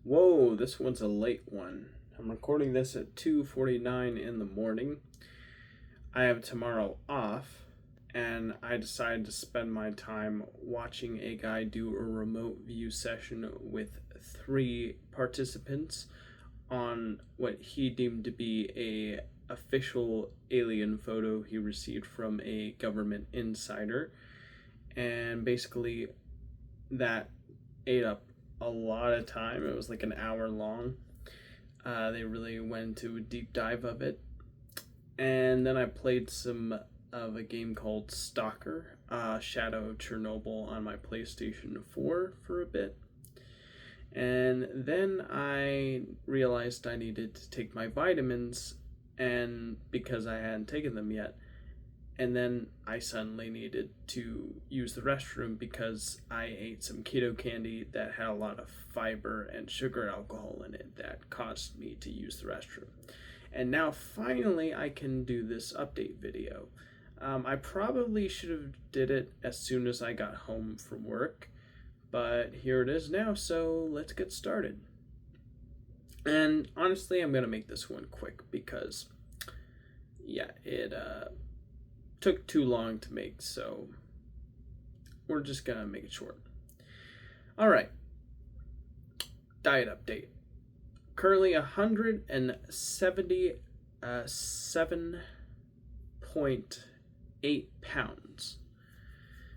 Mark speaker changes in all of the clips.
Speaker 1: Whoa, this one's a late one. I'm recording this at 2:49 in the morning. I have tomorrow off, and I decided to spend my time watching a guy do a remote view session with 3 participants on what he deemed to be a official alien photo he received from a government insider. And basically that ate up a lot of time. It was like an hour long. They really went into a deep dive of it. And then I played some of a game called Stalker, Shadow of Chernobyl on my PlayStation 4 for a bit. And then I realized I needed to take my vitamins, and because I hadn't taken them yet. And then I suddenly needed to use the restroom because I ate some keto candy that had a lot of fiber and sugar alcohol in it that caused me to use the restroom. And now finally I can do this update video. I probably should have did it as soon as I got home from work, but here it is now, so let's get started. And honestly, I'm going to make this one quick because, yeah, it took too long to make, so we're just going to make it short. All right, diet update. Currently 177.8 pounds,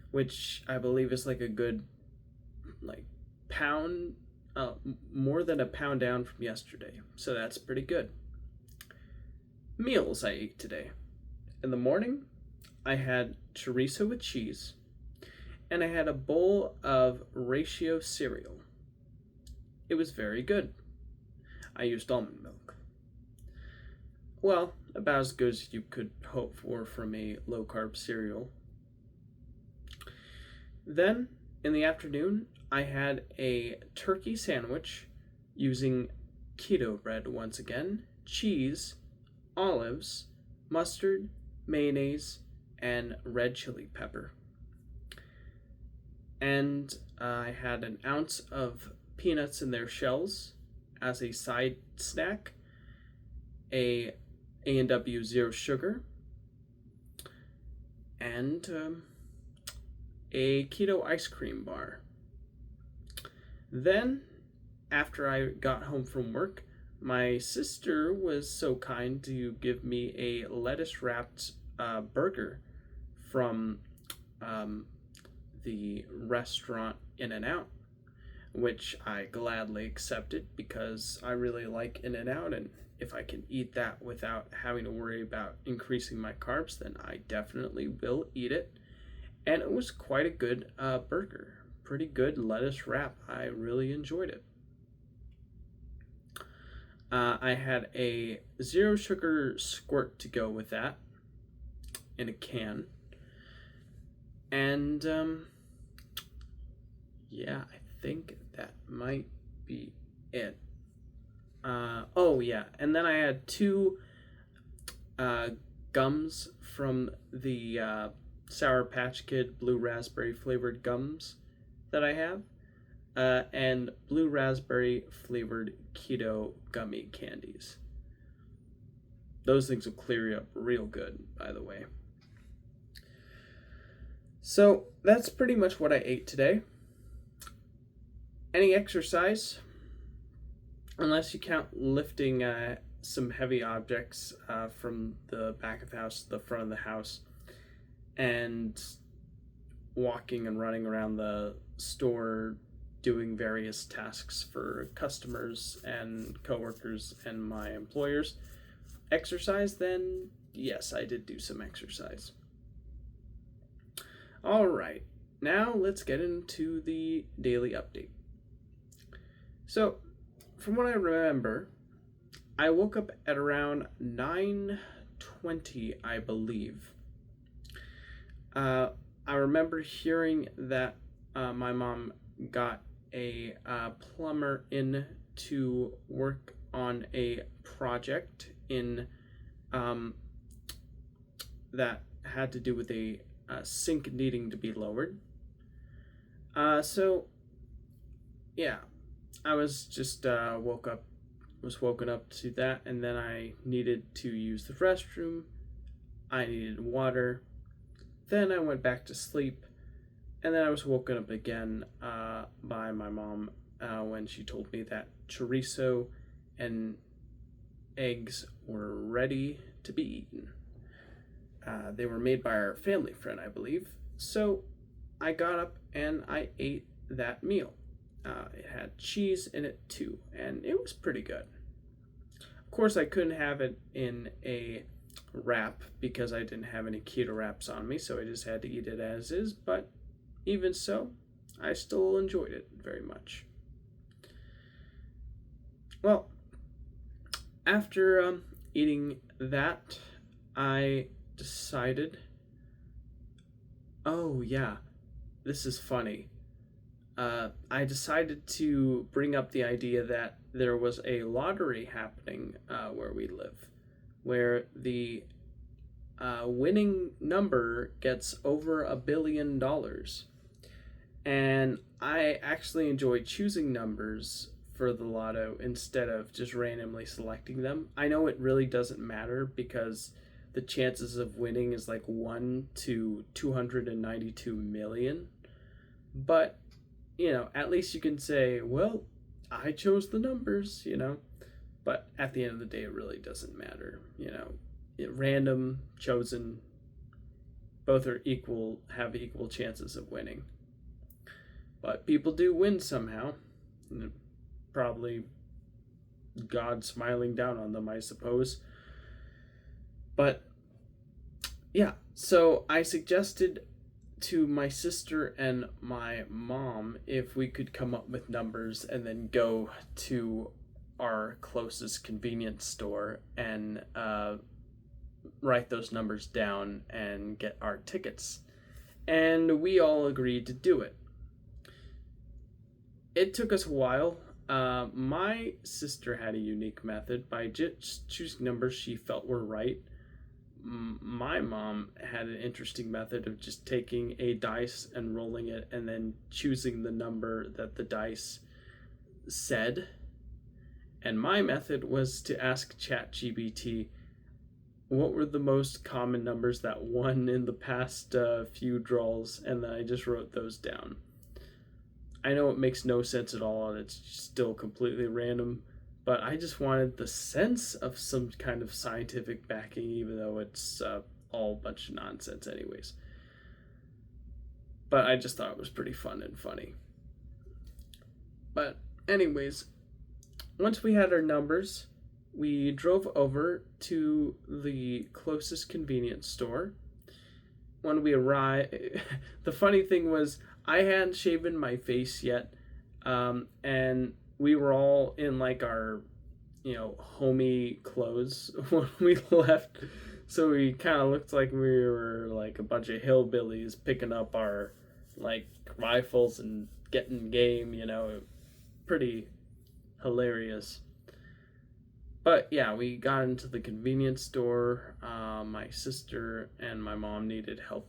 Speaker 1: which I believe is like a good pound, more than a pound down from yesterday, so that's pretty good. Meals I ate today. In the morning, I had chorizo with cheese, and I had a bowl of ratio cereal. It was very good. I used almond milk. Well, about as good as you could hope for from a low-carb cereal. Then, in the afternoon, I had a turkey sandwich using keto bread once again, cheese, olives, mustard, mayonnaise, and red chili pepper. And I had an ounce of peanuts in their shells as a side snack, a A&W Zero Sugar, and a keto ice cream bar. Then, after I got home from work, my sister was so kind to give me a lettuce-wrapped burger from the restaurant In-N-Out, which I gladly accepted because I really like In-N-Out, and if I can eat that without having to worry about increasing my carbs, then I definitely will eat it. And it was quite a good burger. Pretty good lettuce wrap. I really enjoyed it. I had a zero sugar squirt to go with that in a can. And yeah, I think that might be it. Oh yeah, and then I had 2 gums from the Sour Patch Kid blue raspberry flavored gums that I have, and blue raspberry flavored keto gummy candies. Those things will clear you up real good, by the way. So that's pretty much what I ate today. Any exercise, unless you count lifting some heavy objects from the back of the house to the front of the house, and walking and running around the store doing various tasks for customers and coworkers and my employers. Exercise, then yes, I did do some exercise. All right, now let's get into the daily update. So, from what I remember, I woke up at around 9:20, I believe. I remember hearing that my mom got a plumber in to work on a project in that had to do with a sink needing to be lowered. So, yeah, I was just was woken up to that, and then I needed to use the restroom. I needed water. Then I went back to sleep, and then I was woken up again by my mom when she told me that chorizo and eggs were ready to be eaten. They were made by our family friend, I believe. So I got up and I ate that meal. It had cheese in it too, and it was pretty good. Of course, I couldn't have it in a wrap because I didn't have any keto wraps on me, so I just had to eat it as is. But even so, I still enjoyed it very much. Well, after eating that, I decided, oh yeah, this is funny. I decided to bring up the idea that there was a lottery happening where we live, where the winning number gets over $1 billion. And I actually enjoy choosing numbers for the lotto instead of just randomly selecting them. I know it really doesn't matter because the chances of winning is like 1 to 292 million. But, at least you can say, well, I chose the numbers, But at the end of the day, it really doesn't matter, Random, chosen, both are equal, have equal chances of winning. But people do win somehow. Probably God smiling down on them, I suppose. But yeah, so I suggested to my sister and my mom if we could come up with numbers and then go to our closest convenience store and write those numbers down and get our tickets. And we all agreed to do it. It took us a while. My sister had a unique method by just choosing numbers she felt were right. My mom had an interesting method of just taking a dice and rolling it and then choosing the number that the dice said. And my method was to ask ChatGPT what were the most common numbers that won in the past few draws, and then I just wrote those down. I know it makes no sense at all and it's still completely random, but I just wanted the sense of some kind of scientific backing, even though it's all a bunch of nonsense anyways. But I just thought it was pretty fun and funny. But anyways, once we had our numbers, we drove over to the closest convenience store. When we arrived, the funny thing was I hadn't shaven my face yet, and we were all in like our, homey clothes when we left. So we kind of looked like we were like a bunch of hillbillies picking up our like rifles and getting game, pretty hilarious. But yeah, we got into the convenience store. My sister and my mom needed help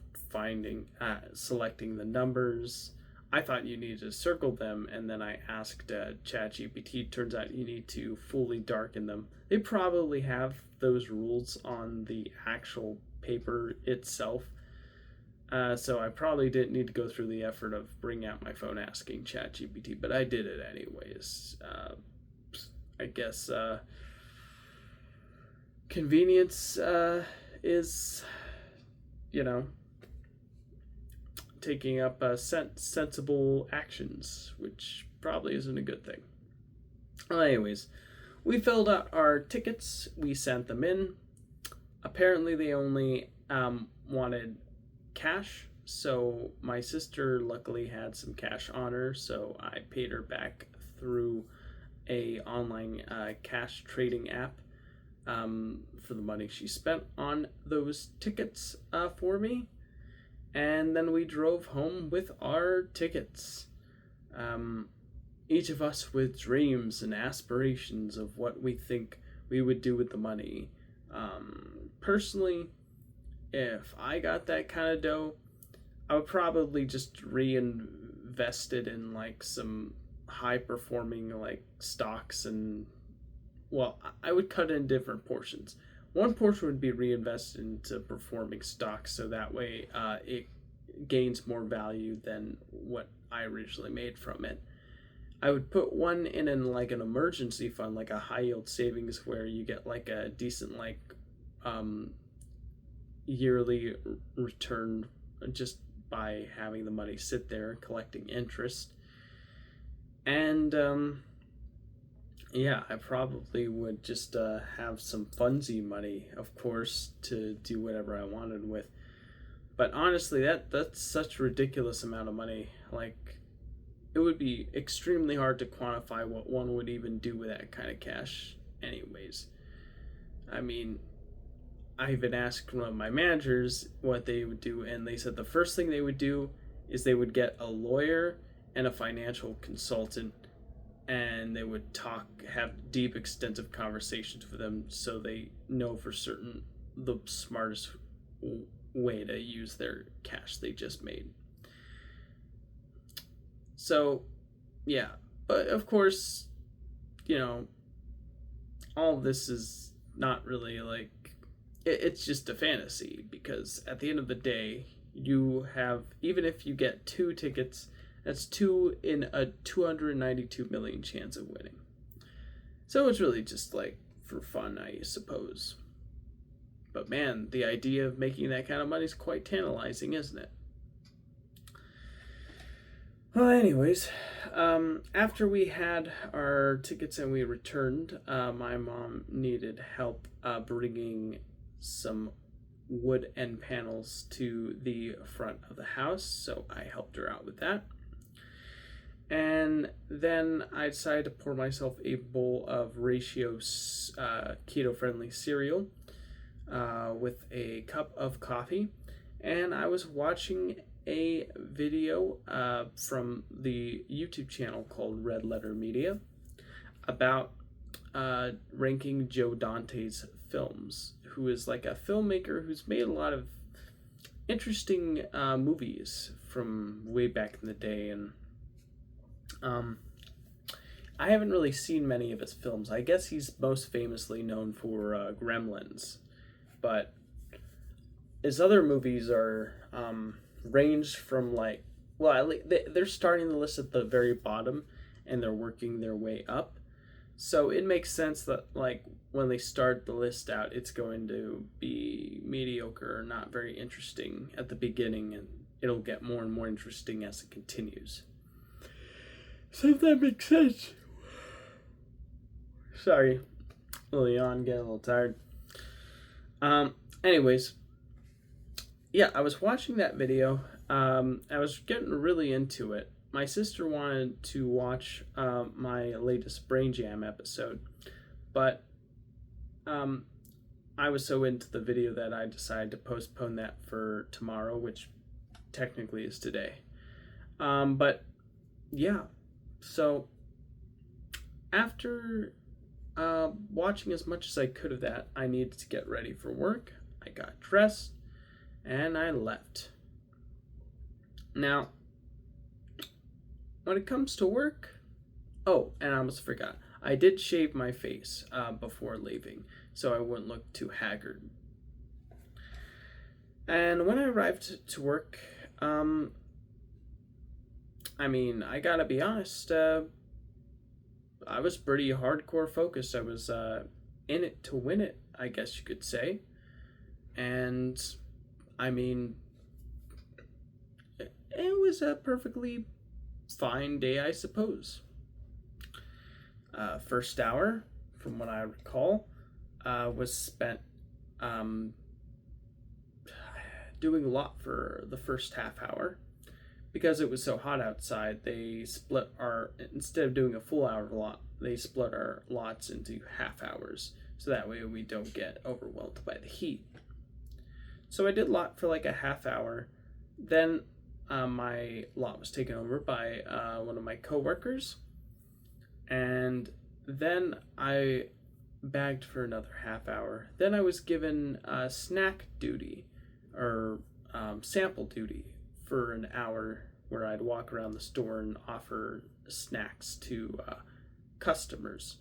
Speaker 1: selecting the numbers. I thought you needed to circle them, and then I asked ChatGPT. Turns out you need to fully darken them. They probably have those rules on the actual paper itself. So I probably didn't need to go through the effort of bringing out my phone asking ChatGPT, but I did it anyways. I guess convenience is, taking up sensible actions, which probably isn't a good thing. Well, anyways, we filled out our tickets, we sent them in. Apparently they only wanted cash, so my sister luckily had some cash on her, so I paid her back through a online cash trading app for the money she spent on those tickets for me. And then we drove home with our tickets. Each of us with dreams and aspirations of what we think we would do with the money. Personally, if I got that kind of dough, I would probably just reinvest it in like some high performing like stocks, and well, I would cut in different portions. One portion would be reinvested into performing stocks, so that way it gains more value than what I originally made from it. I would put one in like an emergency fund, like a high yield savings, where you get like a decent like um, yearly return just by having the money sit there collecting interest. And yeah, I probably would just have some funsy money, of course, to do whatever I wanted with. But honestly, that's such a ridiculous amount of money. Like, it would be extremely hard to quantify what one would even do with that kind of cash, anyways. I mean, I even asked one of my managers what they would do, and they said the first thing they would do is they would get a lawyer and a financial consultant, and they would have deep, extensive conversations with them so they know for certain the smartest way to use their cash they just made. So, yeah. But of course, all of this is not really like, it's just a fantasy, because at the end of the day, you have, even if you get 2 tickets, that's 2 in a 292 million chance of winning. So it's really just like for fun, I suppose. But man, the idea of making that kind of money is quite tantalizing, isn't it? Well, anyways, after we had our tickets and we returned, my mom needed help bringing some wood end panels to the front of the house, so I helped her out with that. And then I decided to pour myself a bowl of Ratio keto-friendly cereal with a cup of coffee, and I was watching a video from the YouTube channel called Red Letter Media about ranking Joe Dante's films, who is like a filmmaker who's made a lot of interesting movies from way back in the day. And I haven't really seen many of his films. I guess he's most famously known for Gremlins, but his other movies are ranged from like, well, they're starting the list at the very bottom and they're working their way up. So it makes sense that like when they start the list out, it's going to be mediocre or not very interesting at the beginning, and it'll get more and more interesting as it continues. So if that makes sense. Sorry, a little yawn, getting a little tired. Anyways, yeah, I was watching that video. I was getting really into it. My sister wanted to watch my latest Brain Jam episode, but I was so into the video that I decided to postpone that for tomorrow, which technically is today. But yeah, so after watching as much as I could of that, I needed to get ready for work. I got dressed and I left. Now, when it comes to work, oh, and I almost forgot, I did shave my face before leaving, so I wouldn't look too haggard. And when I arrived to work, I gotta be honest, I was pretty hardcore focused. I was in it to win it, I guess you could say. And, it was a perfectly fine day, I suppose. First hour, from what I recall, was spent doing a lot for the first half hour. Because it was so hot outside, instead of doing a full hour lot, they split our lots into half hours. So that way we don't get overwhelmed by the heat. So I did lot for like a half hour. Then my lot was taken over by one of my coworkers. And then I bagged for another half hour. Then I was given snack duty, or sample duty, for an hour where I'd walk around the store and offer snacks to customers,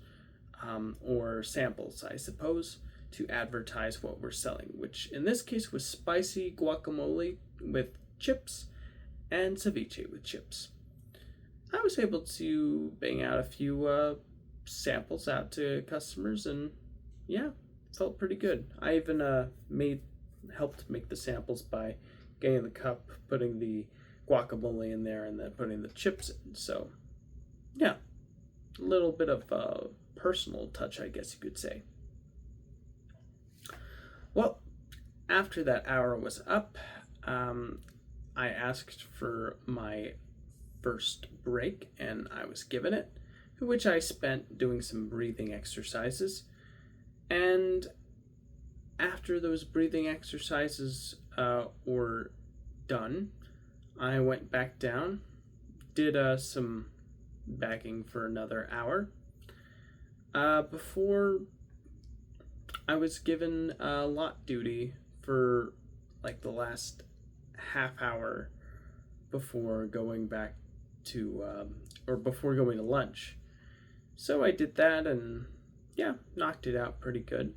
Speaker 1: or samples, I suppose, to advertise what we're selling, which in this case was spicy guacamole with chips and ceviche with chips. I was able to bang out a few samples out to customers, and yeah, felt pretty good. I even helped make the samples by getting the cup, putting the guacamole in there, and then putting the chips in. So yeah, a little bit of a personal touch, I guess you could say. Well, after that hour was up, I asked for my first break, and I was given it, which I spent doing some breathing exercises. And after those breathing exercises were done, I went back down, did some bagging for another hour, before I was given lot duty for like the last half hour before going back to, or before going to lunch. So I did that, and yeah, knocked it out pretty good.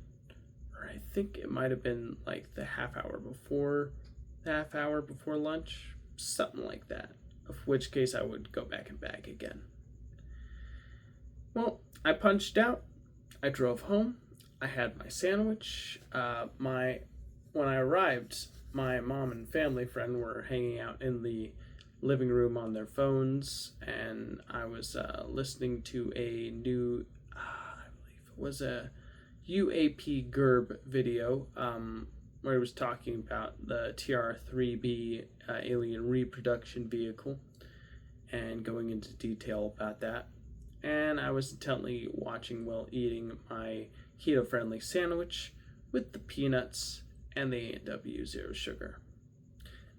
Speaker 1: Or I think it might have been like the half hour before lunch, something like that. Of which case I would go back and bag again. Well, I punched out. I drove home. I had my sandwich. When I arrived, my mom and family friend were hanging out in the living room on their phones, and I was listening to a new, I believe it was a UAP GERB video, where he was talking about the TR-3B alien reproduction vehicle, and going into detail about that. And I was intently watching while eating my keto-friendly sandwich with the peanuts and the A&W Zero Sugar.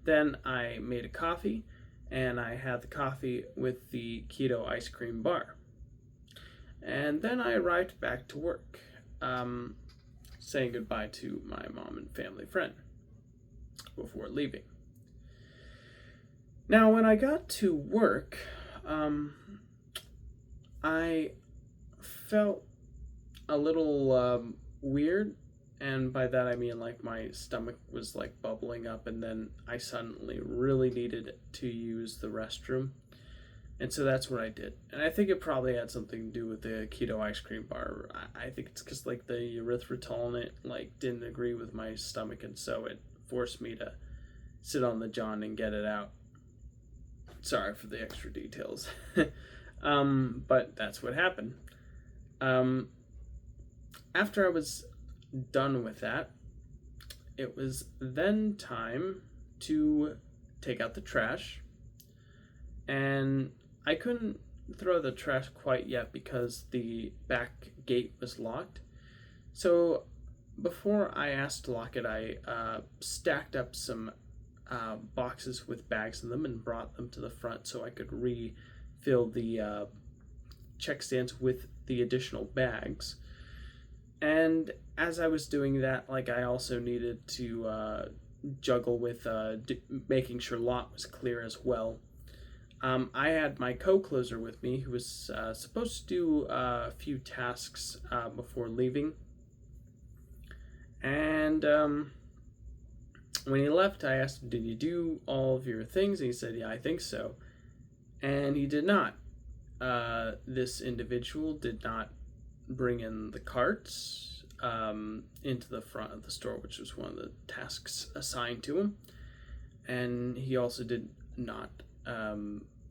Speaker 1: Then I made a coffee, and I had the coffee with the keto ice cream bar. And then I arrived back to work, saying goodbye to my mom and family friend before leaving. Now, when I got to work, I felt a little weird, and by that I mean like my stomach was like bubbling up, and then I suddenly really needed to use the restroom, and so that's what I did. And I think it probably had something to do with the keto ice cream bar. I think it's because like the erythritol in it like didn't agree with my stomach, and so it forced me to sit on the john and get it out. Sorry for the extra details. But that's what happened. After I was done with that, it was then time to take out the trash, and I couldn't throw the trash quite yet because the back gate was locked. So before I asked to lock it, I stacked up some boxes with bags in them and brought them to the front so I could refill the check stands with the additional bags. And as I was doing that, like, I also needed to juggle with making sure lot was clear as well. I had my co-closer with me who was supposed to do a few tasks before leaving. And when he left, I asked him, "Did you do all of your things?" And he said, "Yeah, I think so." And he did not. This individual did not bring in the carts into the front of the store, which was one of the tasks assigned to him. And he also did not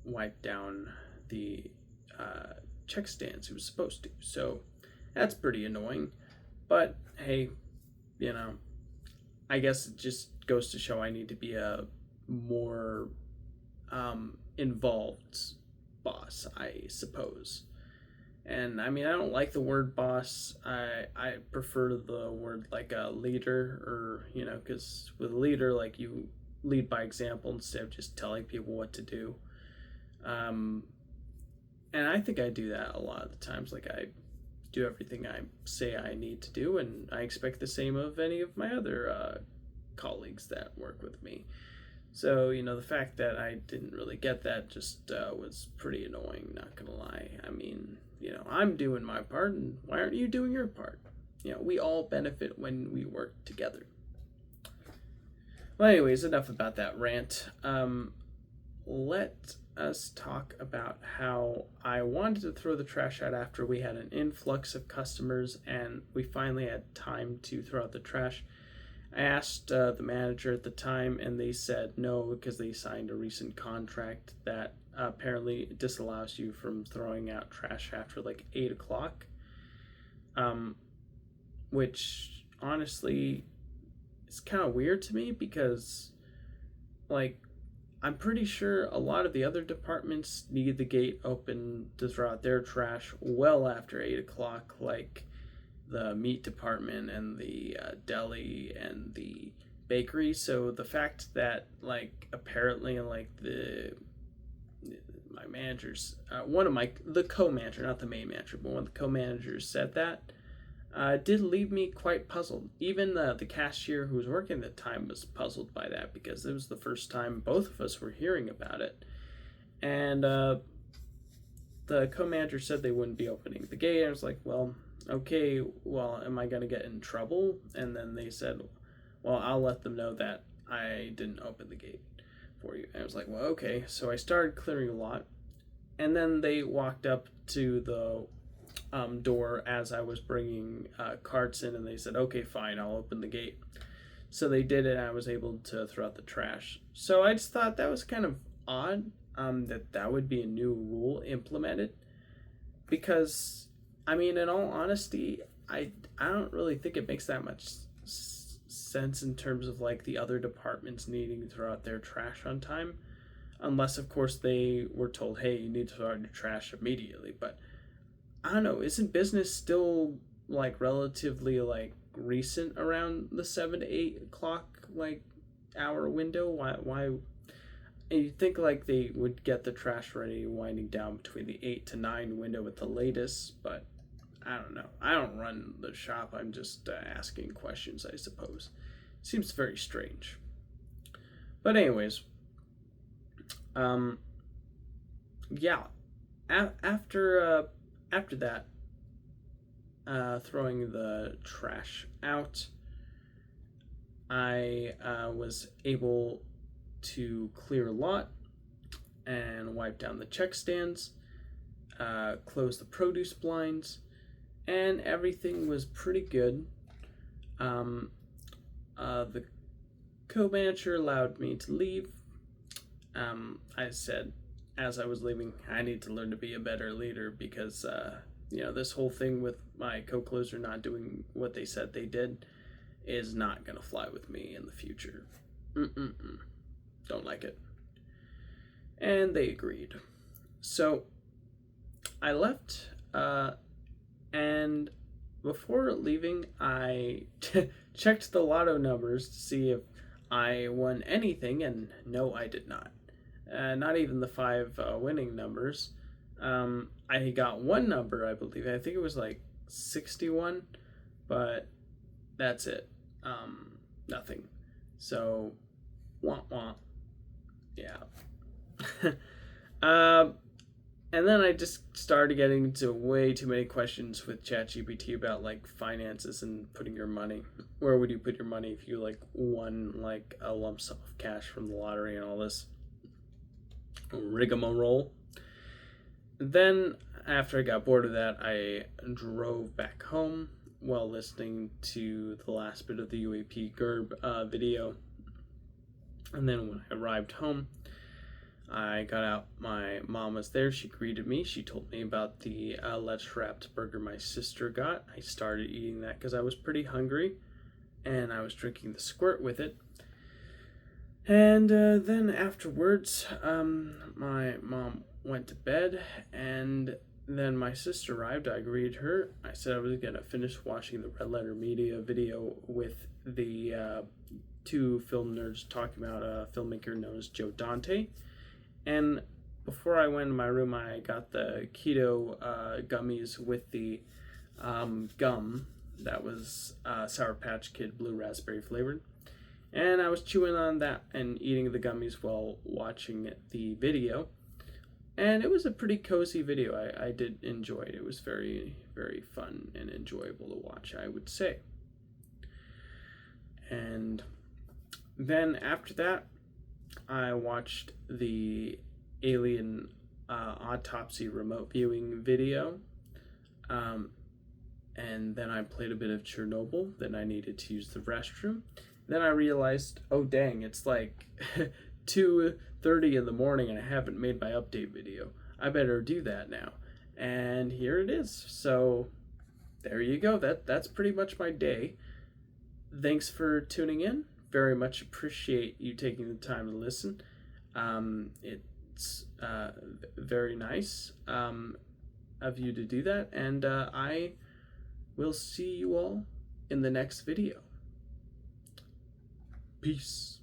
Speaker 1: wipe down the check stands he was supposed to. So that's pretty annoying. But hey, you know, I guess it just goes to show I need to be a more involved boss, I suppose. And I mean, I don't like the word boss. I prefer the word like a leader, or, you know, because with a leader, like, you lead by example instead of just telling people what to do. And I think I do that a lot of the times. Like, I do everything I say I need to do, and I expect the same of any of my other colleagues that work with me. So, the fact that I didn't really get that just was pretty annoying, not gonna lie. I mean, I'm doing my part, and why aren't you doing your part? We all benefit when we work together. Well, anyways, enough about that rant. Let us talk about how I wanted to throw the trash out after we had an influx of customers and we finally had time to throw out the trash. I asked the manager at the time, and they said no because they signed a recent contract that apparently disallows you from throwing out trash after like 8 o'clock. Which honestly is kind of weird to me because, like, I'm pretty sure a lot of the other departments need the gate open to throw out their trash well after 8 o'clock, like the meat department and the deli and the bakery. So the fact that, like, apparently, like, my managers, the co-manager, not the main manager, but one of the co-managers said that, did leave me quite puzzled. Even the cashier who was working at the time was puzzled by that because it was the first time both of us were hearing about it. And the co-manager said they wouldn't be opening the gate. I was like, well, okay, well, am I going to get in trouble? And then they said, well, I'll let them know that I didn't open the gate for you. And I was like, well, okay. So I started clearing a lot. And then they walked up to the door as I was bringing carts in, and they said, okay, fine, I'll open the gate. So they did it, and I was able to throw out the trash. So I just thought that was kind of odd that would be a new rule implemented, because, I mean, in all honesty, I don't really think it makes that much sense in terms of, like, the other departments needing to throw out their trash on time, unless, of course, they were told, hey, you need to throw out your trash immediately. But I don't know, isn't business still, like, relatively, like, recent around the 7 to 8 o'clock, like, hour window? Why you'd think, like, they would get the trash ready winding down between the 8 to 9 window at the latest, but I don't know. I don't run the shop, I'm just asking questions, I suppose. Seems very strange. But anyways, yeah, after that, throwing the trash out, I was able to clear a lot and wipe down the check stands, close the produce blinds, and everything was pretty good. The co-manager allowed me to leave. I said, as I was leaving, I need to learn to be a better leader because, this whole thing with my co-closer not doing what they said they did is not going to fly with me in the future. Don't like it. And they agreed. So I left, and before leaving, I checked the lotto numbers to see if I won anything, and no, I did not. Not even the 5 winning numbers. I got one number, I believe. I think it was like 61, but that's it. Nothing. So, wah wah. Yeah. And then I just started getting into way too many questions with ChatGPT about, like, finances and putting your money. Where would you put your money if you, like, won, like, a lump sum of cash from the lottery and all this rigmarole? Then, after I got bored of that, I drove back home while listening to the last bit of the UAP GERB video. And then when I arrived home, I got out. My mom was there. She greeted me. She told me about the lettuce wrapped burger my sister got. I started eating that because I was pretty hungry, and I was drinking the squirt with it. And then afterwards, my mom went to bed, and then my sister arrived. I greeted her. I said I was going to finish watching the Red Letter Media video with the 2 film nerds talking about a filmmaker known as Joe Dante. And before I went in my room, I got the keto gummies with the gum that was Sour Patch Kid blue raspberry flavored. And I was chewing on that and eating the gummies while watching the video. And it was a pretty cozy video. I did enjoy it. It was very, very fun and enjoyable to watch, I would say. And then after that, I watched the Alien autopsy remote viewing video. And then I played a bit of Chernobyl. Then I needed to use the restroom. Then I realized, oh dang, it's like 2:30 in the morning and I haven't made my update video. I better do that now. And here it is. So there you go. That's pretty much my day. Thanks for tuning in. Very much appreciate you taking the time to listen. It's very nice of you to do that. And I will see you all in the next video. Peace.